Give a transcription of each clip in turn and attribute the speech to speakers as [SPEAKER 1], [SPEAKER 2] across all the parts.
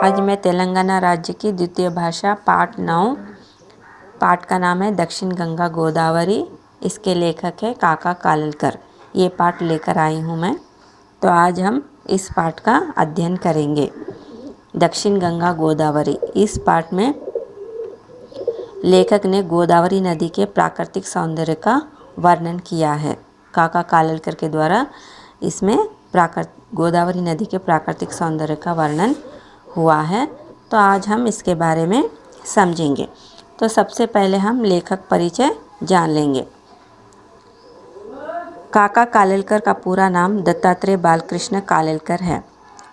[SPEAKER 1] आज मैं तेलंगाना राज्य की द्वितीय भाषा पाठ 9 पाठ का नाम है दक्षिण गंगा गोदावरी। इसके लेखक है काका कालेलकर। ये पाठ लेकर आई हूँ मैं। तो आज हम इस पाठ का अध्ययन करेंगे। दक्षिण गंगा गोदावरी। इस पाठ में लेखक ने गोदावरी नदी के प्राकृतिक सौंदर्य का वर्णन किया है। काका कालेलकर के द्वारा इसमें गोदावरी नदी के प्राकृतिक सौंदर्य का वर्णन हुआ है। तो आज हम इसके बारे में समझेंगे। तो सबसे पहले हम लेखक परिचय जान लेंगे। काका कालेलकर का पूरा नाम दत्तात्रेय बालकृष्ण कालेलकर है।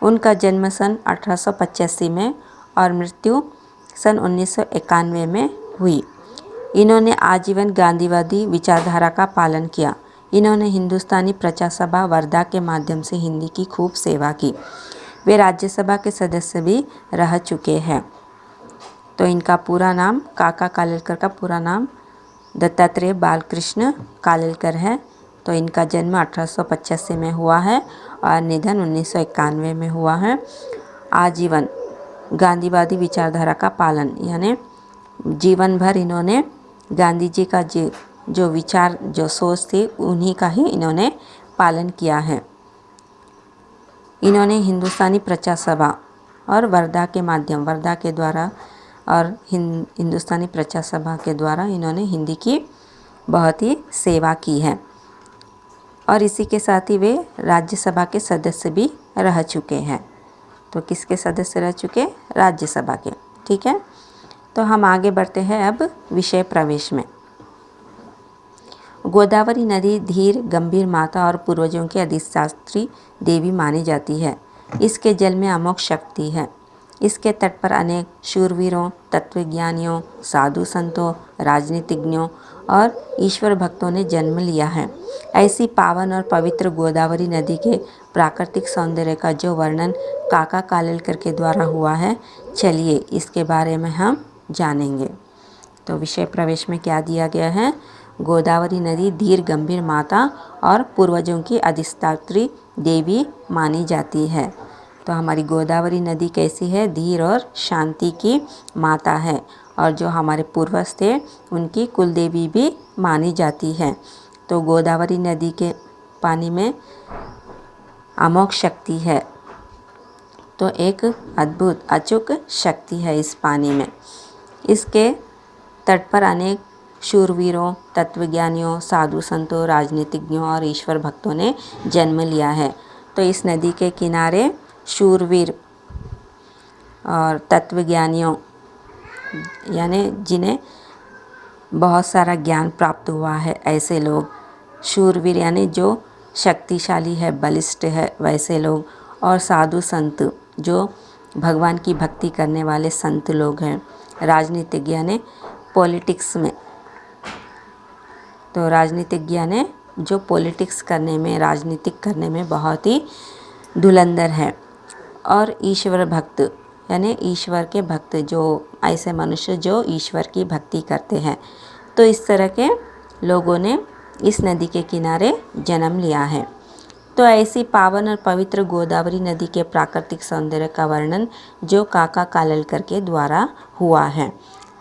[SPEAKER 1] उनका जन्म सन 1885 में और मृत्यु सन 1991 में हुई। इन्होंने आजीवन गांधीवादी विचारधारा का पालन किया। इन्होंने हिंदुस्तानी प्रजा सभा वर्धा के माध्यम से हिंदी की खूब सेवा की। वे राज्यसभा के सदस्य भी रह चुके हैं। तो इनका पूरा नाम, काका कालेलकर का पूरा नाम दत्तात्रेय बालकृष्ण कालेलकर है। तो इनका जन्म 1885 में हुआ है और निधन 1991 में हुआ है। आजीवन गांधीवादी विचारधारा का पालन, यानी जीवन भर इन्होंने गांधी जी का जो विचार, जो सोच थी, उन्हीं का ही इन्होंने पालन किया है। इन्होंने हिंदुस्तानी प्रजा सभा और वर्धा के द्वारा और हिंदुस्तानी प्रजा सभा के द्वारा इन्होंने हिंदी की बहुत ही सेवा की है। और इसी के साथ ही वे राज्यसभा के सदस्य भी रह चुके हैं। तो किसके सदस्य रह चुके? राज्यसभा के। ठीक है। तो हम आगे बढ़ते हैं अब विषय प्रवेश में। गोदावरी नदी धीर, गंभीर माता और पूर्वजों की अधिष्ठात्री देवी मानी जाती है। इसके जल में अमोघ शक्ति है। इसके तट पर अनेक शूरवीरों, तत्वज्ञानियों, साधु संतों, राजनीतिज्ञों और ईश्वर भक्तों ने जन्म लिया है। ऐसी पावन और पवित्र गोदावरी नदी के प्राकृतिक सौंदर्य का जो वर्णन काका कालेलकर के द्वारा हुआ है, चलिए इसके बारे में हम जानेंगे। तो विषय प्रवेश में क्या दिया गया है? गोदावरी नदी धीर, गंभीर माता और पूर्वजों की अधिष्ठात्री देवी मानी जाती है। तो हमारी गोदावरी नदी कैसी है? धीर और शांति की माता है। और जो हमारे पूर्वज थे उनकी कुल देवी भी मानी जाती है। तो गोदावरी नदी के पानी में अमोघ शक्ति है। तो एक अद्भुत अचूक शक्ति है इस पानी में। इसके तट पर अनेक शूरवीरों, तत्वज्ञानियों, साधु संतों, राजनीतिज्ञों और ईश्वर भक्तों ने जन्म लिया है। तो इस नदी के किनारे शूरवीर और तत्वज्ञानियों, यानी जिन्हें बहुत सारा ज्ञान प्राप्त हुआ है, ऐसे लोग। शूरवीर यानी जो शक्तिशाली है, बलिष्ठ है, वैसे लोग। और साधु संत, जो भगवान की भक्ति करने वाले संत लोग हैं। राजनीतिज्ञ यानी पॉलिटिक्स में, तो राजनीतिज्ञ यानी जो पॉलिटिक्स करने में, राजनीतिक करने में बहुत ही धुरंधर है। और ईश्वर भक्त यानी ईश्वर के भक्त, जो ऐसे मनुष्य जो ईश्वर की भक्ति करते हैं। तो इस तरह के लोगों ने इस नदी के किनारे जन्म लिया है। तो ऐसी पावन और पवित्र गोदावरी नदी के प्राकृतिक सौंदर्य का वर्णन जो काका कालेलकर के द्वारा हुआ है।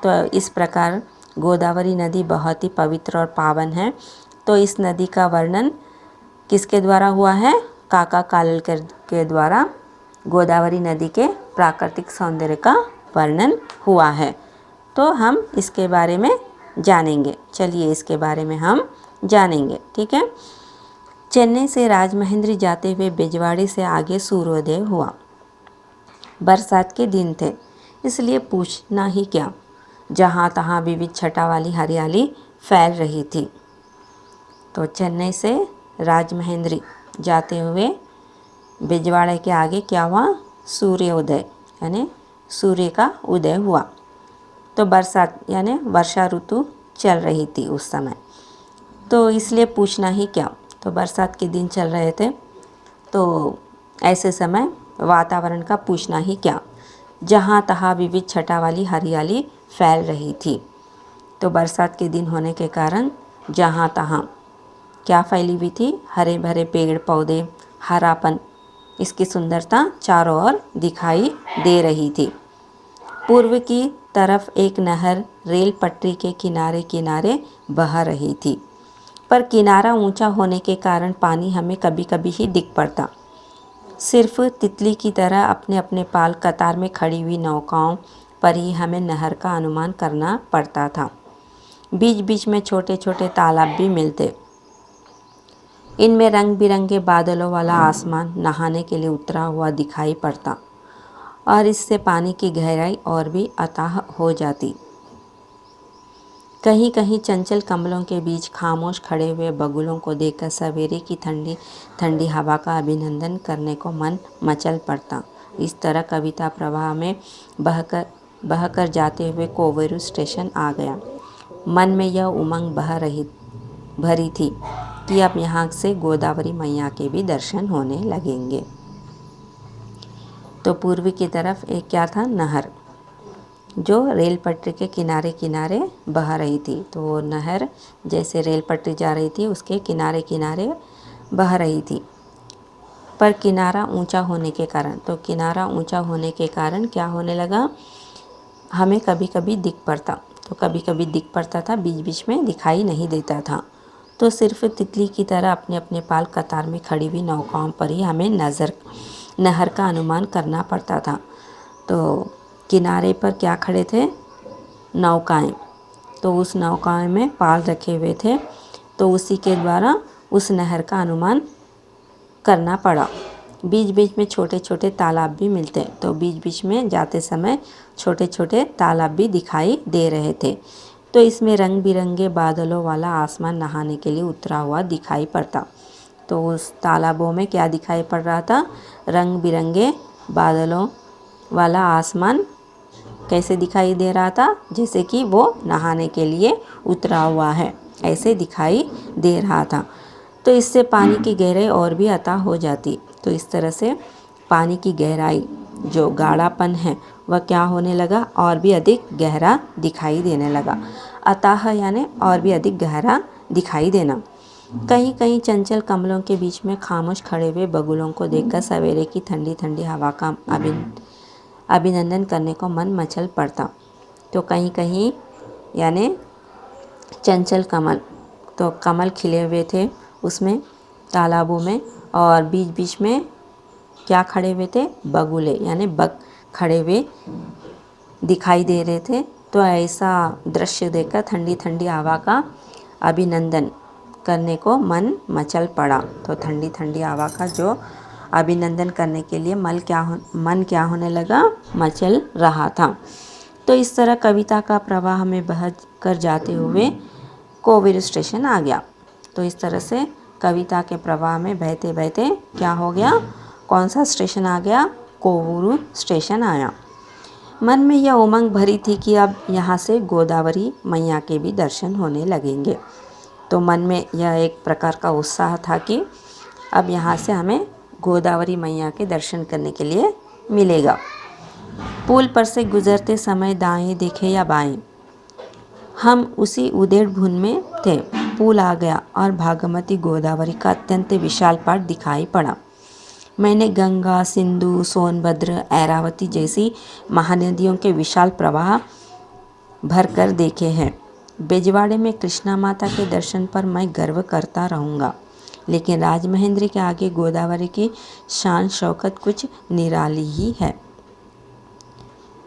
[SPEAKER 1] तो इस प्रकार गोदावरी नदी बहुत ही पवित्र और पावन है। तो इस नदी का वर्णन किसके द्वारा हुआ है? काका कालेलकर के द्वारा गोदावरी नदी के प्राकृतिक सौंदर्य का वर्णन हुआ है। तो हम इसके बारे में जानेंगे। चलिए इसके बारे में हम जानेंगे। ठीक है। चेन्नई से राजमहेंद्री जाते हुए बेजवाड़ी से आगे सूर्योदय हुआ। बरसात के दिन थे, इसलिए पूछना ही क्या, जहाँ तहाँ विविध छटा वाली हरियाली फैल रही थी। तो चेन्नई से राजमहेंद्री जाते हुए बेजवाड़े के आगे क्या हुआ? सूर्योदय यानी सूर्य का उदय हुआ। तो बरसात यानी वर्षा ऋतु चल रही थी उस समय। तो इसलिए पूछना ही क्या, तो बरसात के दिन चल रहे थे। तो ऐसे समय वातावरण का पूछना ही क्या, जहाँ तहाँ विविध छटा वाली हरियाली फैल रही थी। तो बरसात के दिन होने के कारण जहाँ तहाँ क्या फैली हुई थी? हरे भरे पेड़ पौधे, हरापन इसकी सुंदरता चारों ओर दिखाई दे रही थी। पूर्व की तरफ एक नहर रेल पटरी के किनारे किनारे बह रही थी, पर किनारा ऊंचा होने के कारण पानी हमें कभी कभी ही दिख पड़ता। सिर्फ तितली की तरह अपने अपने पाल कतार में खड़ी हुई नौकाओं पर ही हमें नहर का अनुमान करना पड़ता था। बीच बीच में छोटे छोटे तालाब भी मिलते। इनमें रंग बिरंगे बादलों वाला आसमान नहाने के लिए उतरा हुआ दिखाई पड़ता और इससे पानी की गहराई और भी अथाह हो जाती। कहीं कहीं चंचल कमलों के बीच खामोश खड़े हुए बगुलों को देखकर सवेरे की ठंडी ठंडी हवा का अभिनंदन करने को मन मचल पड़ता। इस तरह कविता प्रवाह में बहकर जाते हुए कोवेरू स्टेशन आ गया। मन में यह उमंग भरी थी कि अब यहाँ से गोदावरी मैया के भी दर्शन होने लगेंगे। तो पूर्व की तरफ एक क्या था, नहर, जो रेल पटरी के किनारे किनारे बह रही थी। तो वो नहर जैसे रेल पटरी जा रही थी उसके किनारे किनारे बह रही थी, पर किनारा ऊंचा होने के कारण, तो किनारा ऊंचा होने के कारण क्या होने लगा, हमें कभी कभी दिख पड़ता। तो कभी कभी दिख पड़ता था, बीच बीच में दिखाई नहीं देता था। तो सिर्फ तितली की तरह अपने अपने पाल कतार में खड़ी हुई नौकाओं पर ही हमें नहर का अनुमान करना पड़ता था। तो किनारे पर क्या खड़े थे, नौकाएं। तो उस नौकाएं में पाल रखे हुए थे, तो उसी के द्वारा उस नहर का अनुमान करना पड़ा। बीच बीच में छोटे छोटे तालाब भी मिलते, तो बीच बीच में जाते समय छोटे छोटे तालाब भी दिखाई दे रहे थे। तो इसमें रंग बिरंगे बादलों वाला आसमान नहाने के लिए उतरा हुआ दिखाई पड़ता। तो उस तालाबों में क्या दिखाई पड़ रहा था, रंग बिरंगे बादलों वाला आसमान कैसे दिखाई दे रहा था, जैसे कि वो नहाने के लिए उतरा हुआ है, ऐसे दिखाई दे रहा था। तो इससे पानी की गहराई और भी अथाह हो जाती। तो इस तरह से पानी की गहराई, जो गाढ़ापन है, वह क्या होने लगा, और भी अधिक गहरा दिखाई देने लगा। अथाह यानी और भी अधिक गहरा दिखाई देना। कहीं कहीं चंचल कमलों के बीच में खामोश खड़े हुए बगुलों को देखकर सवेरे की ठंडी ठंडी हवा का अभिनंदन करने को मन मचल पड़ता। तो कहीं कहीं यानी चंचल कमल, तो कमल खिले हुए थे उसमें तालाबों में, और बीच बीच में क्या खड़े हुए थे, बगुले यानी बग खड़े हुए दिखाई दे रहे थे। तो ऐसा दृश्य देखकर ठंडी ठंडी हवा का अभिनंदन करने को मन मचल पड़ा। तो ठंडी ठंडी हवा का जो अभिनंदन करने के लिए मन क्या होने लगा, मचल रहा था। तो इस तरह कविता का प्रवाह में बह कर जाते हुए कोवेरू स्टेशन आ गया। तो इस तरह से कविता के प्रवाह में बहते बहते क्या हो गया, कौन सा स्टेशन आ गया, कोवूरू स्टेशन आया। मन में यह उमंग भरी थी कि अब यहाँ से गोदावरी मैया के भी दर्शन होने लगेंगे। तो मन में यह एक प्रकार का उत्साह था कि अब यहाँ से हमें गोदावरी मैया के दर्शन करने के लिए मिलेगा। पुल पर से गुजरते समय दाएं देखे या बाएं, हम उसी उधेड़ बुन में थे। पुल आ गया और भागमती गोदावरी का अत्यंत विशाल पाट दिखाई पड़ा। मैंने गंगा, सिंधु, सोनभद्र, ऐरावती जैसी महानदियों के विशाल प्रवाह भरकर देखे हैं। बेजवाड़े में कृष्णा माता के दर्शन पर मैं गर्व करता रहूँगा, लेकिन राजमहेंद्र के आगे गोदावरी की शान शौकत कुछ निराली ही है।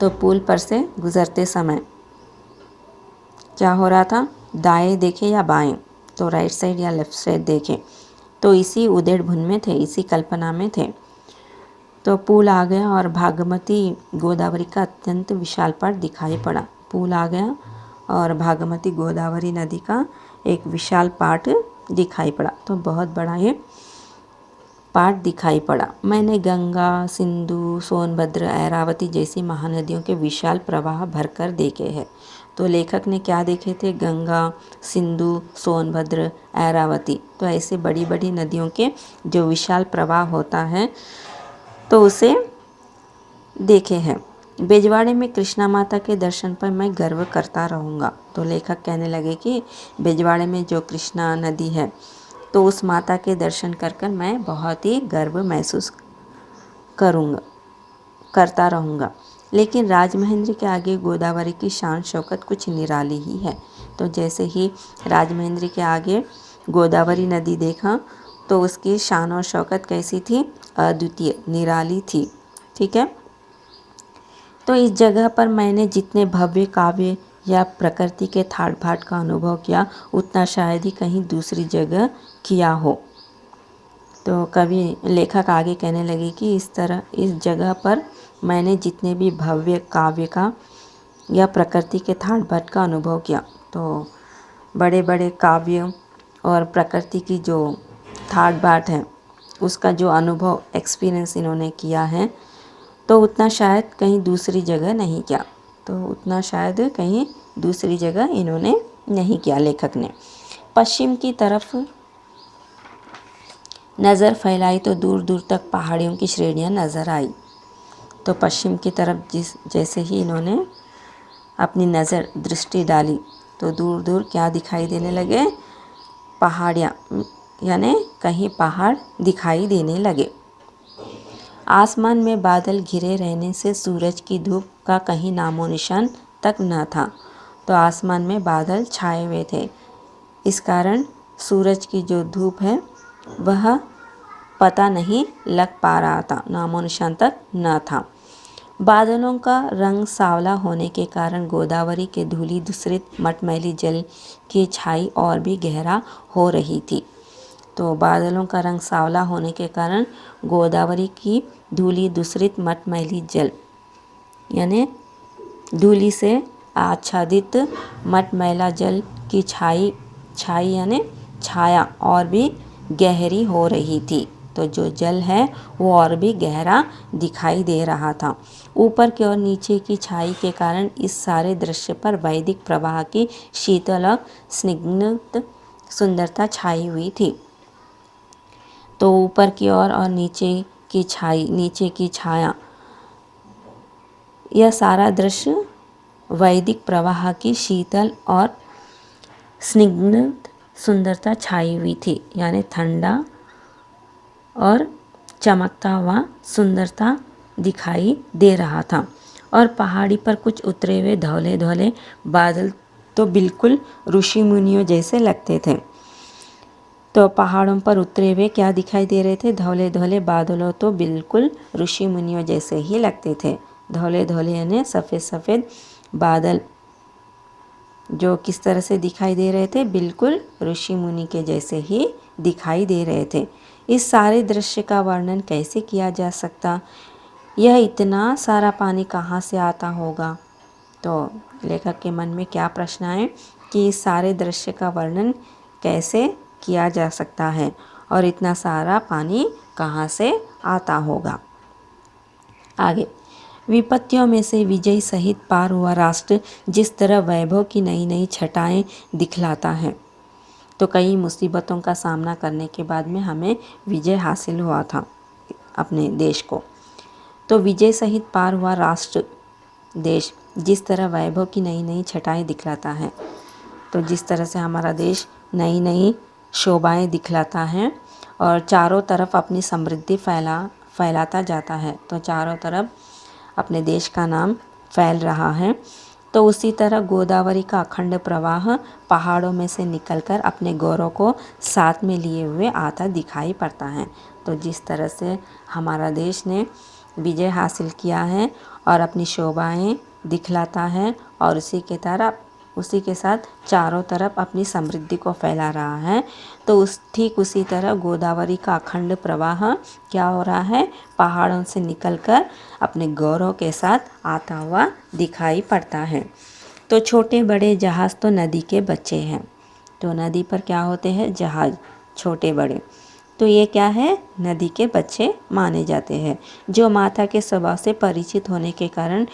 [SPEAKER 1] तो पुल पर से गुजरते समय क्या हो रहा था, दाएं देखे या बाएं, तो राइट साइड या लेफ्ट साइड देखें, तो इसी उधेड़ बुन में थे, इसी कल्पना में थे। तो पुल आ गया और भागमती गोदावरी का अत्यंत विशाल पाट दिखाई पड़ा। पुल आ गया और भागमती गोदावरी नदी का एक विशाल पाट दिखाई पड़ा। तो बहुत बड़ा ये पाट दिखाई पड़ा। मैंने गंगा, सिंधु, सोनभद्र, ऐरावती जैसी महानदियों के विशाल प्रवाह भरकर देखे हैं। तो लेखक ने क्या देखे थे, गंगा, सिंधु, सोनभद्र, ऐरावती, तो ऐसे बड़ी बड़ी नदियों के जो विशाल प्रवाह होता है तो उसे देखे हैं। बेजवाड़े में कृष्णा माता के दर्शन पर मैं गर्व करता रहूँगा। तो लेखक कहने लगे कि बेजवाड़े में जो कृष्णा नदी है, तो उस माता के दर्शन कर कर मैं बहुत ही गर्व महसूस करूँगा करता रहूँगा। लेकिन राजमहेंद्र के आगे गोदावरी की शान शौकत कुछ निराली ही है। तो जैसे ही राजमहेंद्र के आगे गोदावरी नदी देखा तो उसकी शान और शौकत कैसी थी? अद्वितीय, निराली थी। ठीक है। तो इस जगह पर मैंने जितने भव्य काव्य या प्रकृति के ठाट बाट का अनुभव किया उतना शायद ही कहीं दूसरी जगह किया हो। तो कवि लेखक आगे कहने लगे कि इस जगह पर मैंने जितने भी भव्य काव्य का या प्रकृति के ठाट बाट का अनुभव किया, तो बड़े बड़े काव्य और प्रकृति की जो ठाट बाट है उसका जो अनुभव एक्सपीरियंस इन्होंने किया है तो उतना शायद कहीं दूसरी जगह नहीं किया। तो उतना शायद कहीं दूसरी जगह इन्होंने नहीं किया लेखक ने। पश्चिम की तरफ नज़र फैलाई तो दूर दूर तक पहाड़ियों की श्रेणियाँ नज़र आई। तो पश्चिम की तरफ जैसे ही इन्होंने अपनी नज़र दृष्टि डाली तो दूर दूर क्या दिखाई देने लगे? पहाड़ियाँ, यानी कहीं पहाड़ दिखाई देने लगे। आसमान में बादल घिरे रहने से सूरज की धूप का कहीं नामो निशान तक न था। तो आसमान में बादल छाए हुए थे, इस कारण सूरज की जो धूप है वह पता नहीं लग पा रहा था, नामो निशान तक न था। बादलों का रंग सांवला होने के कारण गोदावरी के धूली दूषित मटमैली जल की छाई और भी गहरा हो रही थी। तो बादलों का रंग सांवला होने के कारण गोदावरी की धूली दूषित मटमैली जल यानी धूली से आच्छादित मटमैला जल की छाई यानी छाया और भी गहरी हो रही थी। तो जो जल है वो और भी गहरा दिखाई दे रहा था। ऊपर की और नीचे की छाई के कारण इस सारे दृश्य पर वैदिक प्रवाह की शीतल और स्निग्ध सुंदरता छाई हुई थी। तो ऊपर की ओर और नीचे की छाया, यह सारा दृश्य वैदिक प्रवाह की शीतल और स्निग्ध सुंदरता छाई हुई थी, यानी ठंडा और चमकता हुआ सुंदरता दिखाई दे रहा था। और पहाड़ी पर कुछ उतरे हुए धौले धौले बादल तो बिल्कुल ऋषि मुनियों जैसे लगते थे। तो पहाड़ों पर उतरे हुए क्या दिखाई दे रहे थे? धौले धौले बादलों तो बिल्कुल ऋषि मुनियों जैसे ही लगते थे। धौले धौले यानी सफ़ेद सफ़ेद बादल जो किस तरह से दिखाई दे रहे थे? बिल्कुल ऋषि मुनि के जैसे ही दिखाई दे रहे थे। इस सारे दृश्य का वर्णन कैसे किया जा सकता? यह इतना सारा पानी कहाँ से आता होगा? तो लेखक के मन में क्या प्रश्न आए कि इस सारे दृश्य का वर्णन कैसे किया जा सकता है और इतना सारा पानी कहाँ से आता होगा? आगे, विपत्तियों में से विजय सहित पार हुआ राष्ट्र जिस तरह वैभव की नई नई छटाएं दिखलाता है। तो कई मुसीबतों का सामना करने के बाद में हमें विजय हासिल हुआ था अपने देश को। तो विजय सहित पार हुआ राष्ट्र देश जिस तरह वैभव की नई नई छटाएं दिखलाता है। तो जिस तरह से हमारा देश नई नई शोभाएं दिखलाता है और चारों तरफ अपनी समृद्धि फैलाता जाता है, तो चारों तरफ अपने देश का नाम फैल रहा है। तो उसी तरह गोदावरी का अखंड प्रवाह पहाड़ों में से निकलकर अपने गौरव को साथ में लिए हुए आता दिखाई पड़ता है। तो जिस तरह से हमारा देश ने विजय हासिल किया है और अपनी शोभाएं दिखलाता है और उसी के साथ चारों तरफ अपनी समृद्धि को फैला रहा है, तो ठीक उसी तरह गोदावरी का अखंड प्रवाह क्या हो रहा है? पहाड़ों से निकलकर अपने गौरव के साथ आता हुआ दिखाई पड़ता है। तो छोटे बड़े जहाज़ तो नदी के बच्चे हैं। तो नदी पर क्या होते हैं? जहाज़, छोटे बड़े। तो ये क्या है? नदी के बच्चे माने जाते हैं। जो माता के स्वभाव से परिचित होने के कारण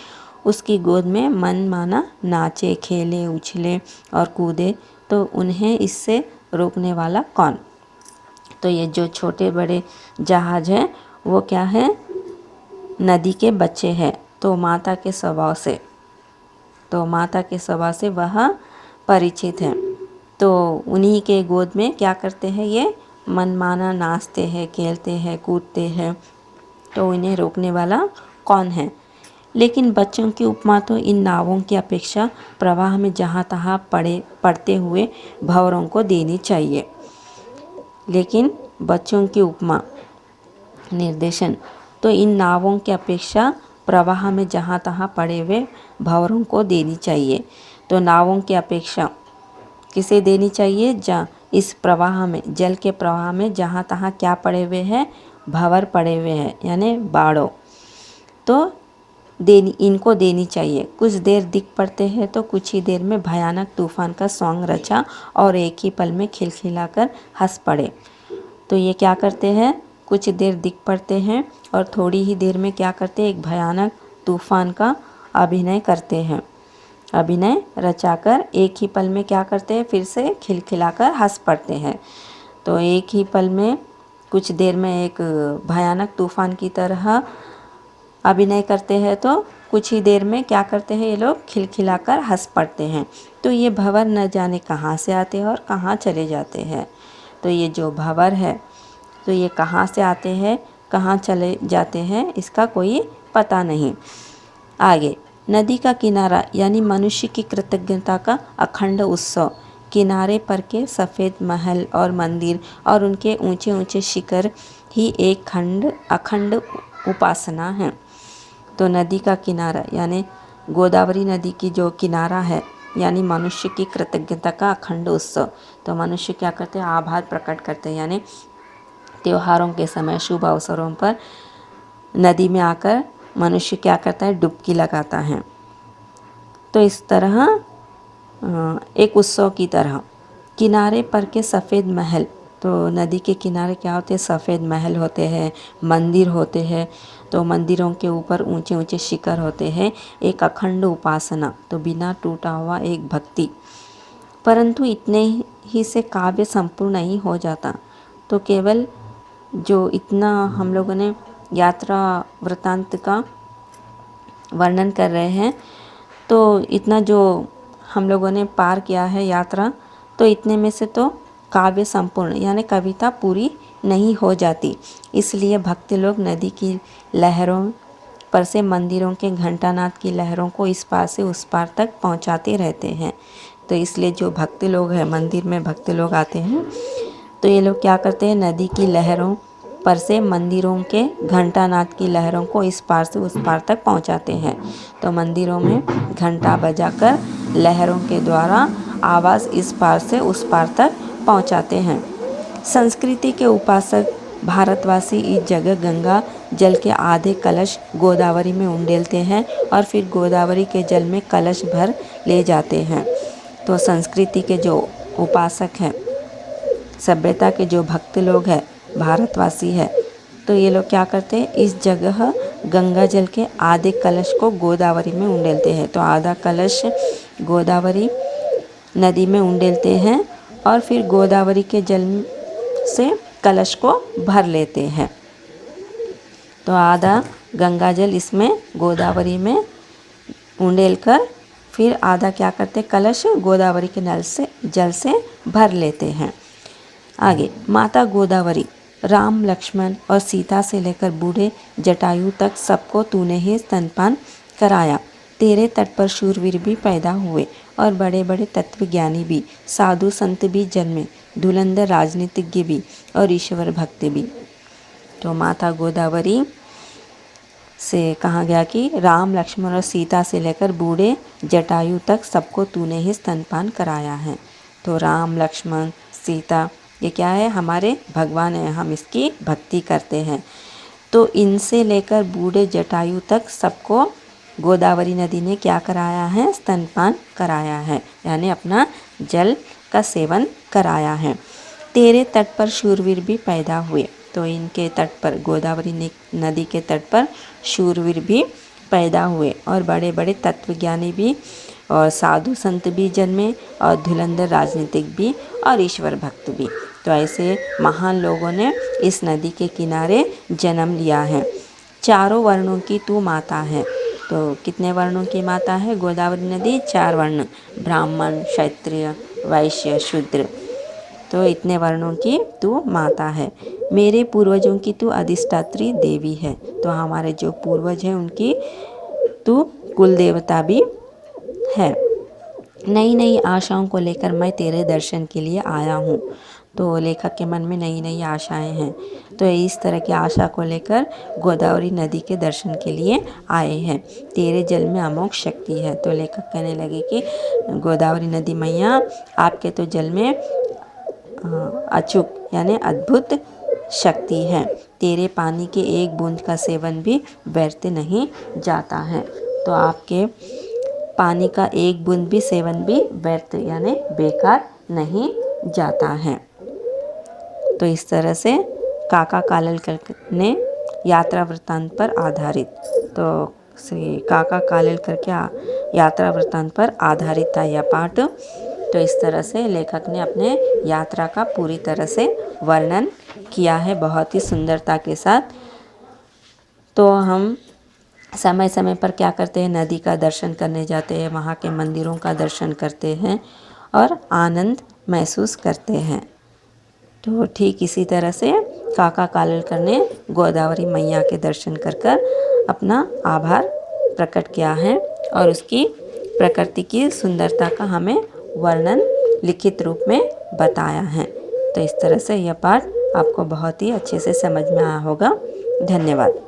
[SPEAKER 1] उसकी गोद में मन माना नाचे, खेले, उछले और कूदे, तो उन्हें इससे रोकने वाला कौन? तो ये जो छोटे बड़े जहाज हैं वो क्या है? नदी के बच्चे हैं। तो माता के स्वभाव से वह परिचित हैं। तो उन्हीं के गोद में क्या करते हैं? ये मनमाना नाचते हैं, खेलते हैं, कूदते हैं। तो इन्हें रोकने वाला कौन है। लेकिन बच्चों की उपमा तो इन नावों की अपेक्षा प्रवाह में जहाँ तहाँ पड़ते हुए भंवरों को देनी चाहिए। लेकिन बच्चों की उपमा निर्देशन तो इन नावों की अपेक्षा प्रवाह में जहाँ तहाँ पड़े हुए भंवरों को देनी चाहिए। तो नावों की अपेक्षा किसे देनी चाहिए? इस प्रवाह में, जल के प्रवाह में जहाँ तहाँ क्या पड़े हुए हैं? भंवर पड़े हुए हैं, यानी बाड़ों। तो इनको देनी चाहिए। कुछ देर दिख पड़ते हैं तो कुछ ही देर में भयानक तूफान का सॉन्ग रचा और एक ही पल में खिलखिलाकर हंस पड़े। तो ये क्या करते हैं? कुछ देर दिख पड़ते हैं और थोड़ी ही देर में क्या करते हैं? एक भयानक तूफान का अभिनय करते हैं। अभिनय रचाकर एक ही पल में क्या करते हैं? फिर से खिलखिलाकर हंस पड़ते हैं। तो एक ही पल में, कुछ देर में एक भयानक तूफान की तरह अभिनय करते हैं तो कुछ ही देर में क्या करते हैं? ये लोग खिलखिलाकर हंस पड़ते हैं। तो ये भंवर न जाने कहाँ से आते हैं और कहाँ चले जाते हैं। तो ये जो भंवर है, तो ये कहाँ से आते हैं, कहाँ चले जाते हैं, इसका कोई पता नहीं। आगे, नदी का किनारा यानी मनुष्य की कृतज्ञता का अखंड उत्सव। किनारे पर के सफ़ेद महल और मंदिर और उनके ऊंचे ऊंचे शिखर ही एक अखंड उपासना है। तो नदी का किनारा यानी गोदावरी नदी की जो किनारा है, यानी मनुष्य की कृतज्ञता का अखंड उत्सव। तो मनुष्य क्या करते हैं? आभार प्रकट करते हैं, यानी त्योहारों के समय, शुभ अवसरों पर नदी में आकर मनुष्य क्या करता है? डुबकी लगाता है। तो इस तरह एक उत्सव की तरह किनारे पर के सफ़ेद महल, तो नदी के किनारे क्या होते हैं? सफ़ेद महल होते हैं, मंदिर होते हैं। तो मंदिरों के ऊपर ऊंचे ऊंचे शिखर होते हैं। एक अखंड उपासना, तो बिना टूटा हुआ एक भक्ति। परंतु इतने ही से काव्य संपूर्ण नहीं हो जाता। तो केवल जो इतना हम लोगों ने यात्रा वृतांत का वर्णन कर रहे हैं, तो इतना जो हम लोगों ने पार किया है यात्रा, तो इतने में से तो काव्य संपूर्ण यानी कविता पूरी नहीं हो जाती। इसलिए भक्त लोग नदी की लहरों पर से मंदिरों के घंटानाद की लहरों को इस पार से उस पार तक पहुंचाते रहते हैं। तो इसलिए जो भक्त लोग हैं, मंदिर में भक्त लोग आते हैं, तो ये लोग क्या करते हैं? नदी की लहरों पर से मंदिरों के घंटानाद की लहरों को इस पार से उस पार तक पहुंचाते हैं। तो मंदिरों में घंटा बजाकर लहरों के द्वारा आवाज़ इस पार से उस पार तक पहुंचाते हैं। संस्कृति के उपासक भारतवासी इस जगह गंगा जल के आधे कलश गोदावरी में उंडेलते हैं और फिर गोदावरी के जल में कलश भर ले जाते हैं। तो संस्कृति के जो उपासक हैं, सभ्यता के जो भक्त लोग हैं, भारतवासी है, तो ये लोग क्या करते हैं? इस जगह गंगा जल के आधे कलश को गोदावरी में उंडेलते हैं। तो आधा कलश गोदावरी नदी में उंडेलते हैं और फिर गोदावरी के जल से कलश को भर लेते हैं। तो आधा गंगा जल इसमें गोदावरी में उंडेल कर फिर आधा क्या करते? कलश गोदावरी के जल से भर लेते हैं। आगे, माता गोदावरी, राम लक्ष्मण और सीता से लेकर बूढ़े जटायु तक सबको तूने ही स्तनपान कराया। तेरे तट पर शूरवीर भी पैदा हुए और बड़े बड़े तत्वज्ञानी भी, साधु संत भी जन्मे, धुरंधर राजनीतिज्ञ भी और ईश्वर भक्त भी। तो माता गोदावरी से कहा गया कि राम लक्ष्मण और सीता से लेकर बूढ़े जटायु तक सबको तूने ही स्तनपान कराया है। तो राम लक्ष्मण सीता ये क्या है? हमारे भगवान हैं, हम इसकी भक्ति करते हैं। तो इनसे लेकर बूढ़े जटायु तक सबको गोदावरी नदी ने क्या कराया है? स्तनपान कराया है, यानी अपना जल का सेवन कराया है। तेरे तट पर शूरवीर भी पैदा हुए। तो इनके तट पर, गोदावरी नदी के तट पर शूरवीर भी पैदा हुए और बड़े बड़े तत्वज्ञानी भी और साधु संत भी जन्मे और धुरंधर राजनीतिक भी और ईश्वर भक्त भी। तो ऐसे महान लोगों ने इस नदी के किनारे जन्म लिया है। चारों वर्णों की तू माता है। तो कितने वर्णों की माता है गोदावरी नदी? 4 वर्ण, ब्राह्मण, क्षत्रिय, वैश्य, शूद्र। तो इतने वर्णों की तू माता है। मेरे पूर्वजों की तू अधिष्ठात्री देवी है। तो हमारे जो पूर्वज हैं उनकी तू कुल देवता भी है। नई नई आशाओं को लेकर मैं तेरे दर्शन के लिए आया हूँ। तो लेखक के मन में नई नई आशाएं हैं, तो इस तरह की आशा को लेकर गोदावरी नदी के दर्शन के लिए आए हैं। तेरे जल में अमोघ शक्ति है। तो लेखक कहने लगे कि गोदावरी नदी मैया, आपके तो जल में अचूक यानी अद्भुत शक्ति है। तेरे पानी के एक बूंद का सेवन भी व्यर्थ नहीं जाता है। तो आपके पानी का एक बूंद भी सेवन भी व्यर्थ यानी बेकार नहीं जाता है। तो इस तरह से काका कालेलकर ने यात्रा वृत्तांत पर आधारित, तो श्री काका कालेलकर के यात्रा वृत्तांत पर आधारित था यह पाठ। तो इस तरह से लेखक ने अपने यात्रा का पूरी तरह से वर्णन किया है, बहुत ही सुंदरता के साथ। तो हम समय समय पर क्या करते हैं, नदी का दर्शन करने जाते हैं, वहाँ के मंदिरों का दर्शन करते हैं और आनंद महसूस करते हैं। तो ठीक इसी तरह से काका कालेलकर ने गोदावरी मैया के दर्शन कर कर अपना आभार प्रकट किया है और उसकी प्रकृति की सुंदरता का हमें वर्णन लिखित रूप में बताया है। तो इस तरह से यह पाठ आपको बहुत ही अच्छे से समझ में आया होगा। धन्यवाद।